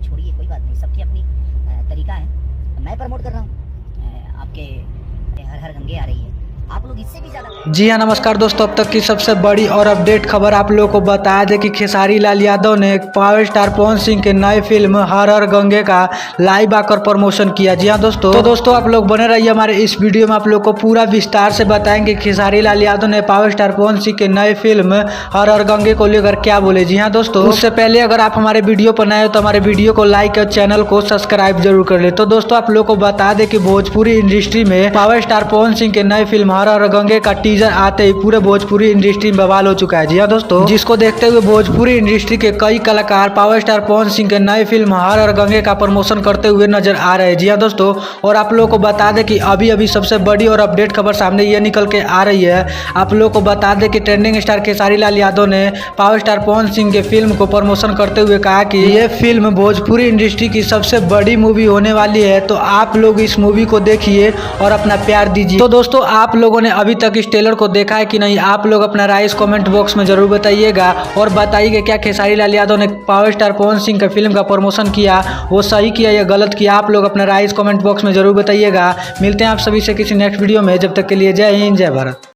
छोड़िए, कोई बात नहीं, सबकी अपनी तरीका है। मैं प्रमोट कर रहा हूँ आपके हर हर गंगे आ रही है, आप लोग इससे भी ज़्यादा। जी हाँ, नमस्कार दोस्तों। अब तक की सबसे बड़ी और अपडेट खबर आप लोगों को बता दें कि खेसारी लाल यादव ने पावर स्टार पवन सिंह के नए फिल्म हर हर गंगे का लाइव आकर प्रमोशन किया। जी हाँ दोस्तों, तो दोस्तों आप लोग बने रहिए हमारे इस वीडियो में, आप लोग को पूरा विस्तार से बताएंगे खेसारी लाल यादव ने पावर स्टार पवन सिंह के नए फिल्म हर हर गंगे को लेकर क्या बोले। जी हाँ दोस्तों, उससे पहले अगर आप हमारे वीडियो पर नए हो तो हमारे वीडियो को लाइक और चैनल को सब्सक्राइब जरूर कर ले। तो दोस्तों आप लोग को बता दें कि भोजपुरी इंडस्ट्री में पावर स्टार पवन सिंह के नए फिल्म हर हर गंगे का टीजर आते ही पूरे भोजपुरी इंडस्ट्री में बवाल हो चुका है। जी हाँ दोस्तों, जिसको देखते हुए भोजपुरी इंडस्ट्री के कई कलाकार पावर स्टार पवन सिंह के नए फिल्म हर हर गंगे का प्रमोशन करते हुए नजर आ रहे हैं। जी हाँ दोस्तों, और आप लोगों को बता दें कि अभी अभी सबसे बड़ी और अपडेट खबर सामने ये निकल के आ रही है। आप लोगों को बता दें कि ट्रेंडिंग स्टार खेसारी लाल यादव ने पावर स्टार पवन सिंह के फिल्म को प्रमोशन करते हुए कहा कि ये फिल्म भोजपुरी इंडस्ट्री की सबसे बड़ी मूवी होने वाली है, तो आप लोग इस मूवी को देखिए और अपना प्यार दीजिए। तो दोस्तों आप लोगों ने अभी तक इस ट्रेलर को देखा है कि नहीं, आप लोग अपना राय इस कमेंट बॉक्स में जरूर बताइएगा और बताइए क्या खेसारी लाल यादव ने पावर स्टार पवन सिंह के फिल्म का प्रमोशन किया वो सही किया या गलत किया। आप लोग अपना राय इस कमेंट बॉक्स में जरूर बताइएगा। मिलते हैं आप सभी से किसी नेक्स्ट वीडियो में, जब तक के लिए जय हिंद, जय भारत।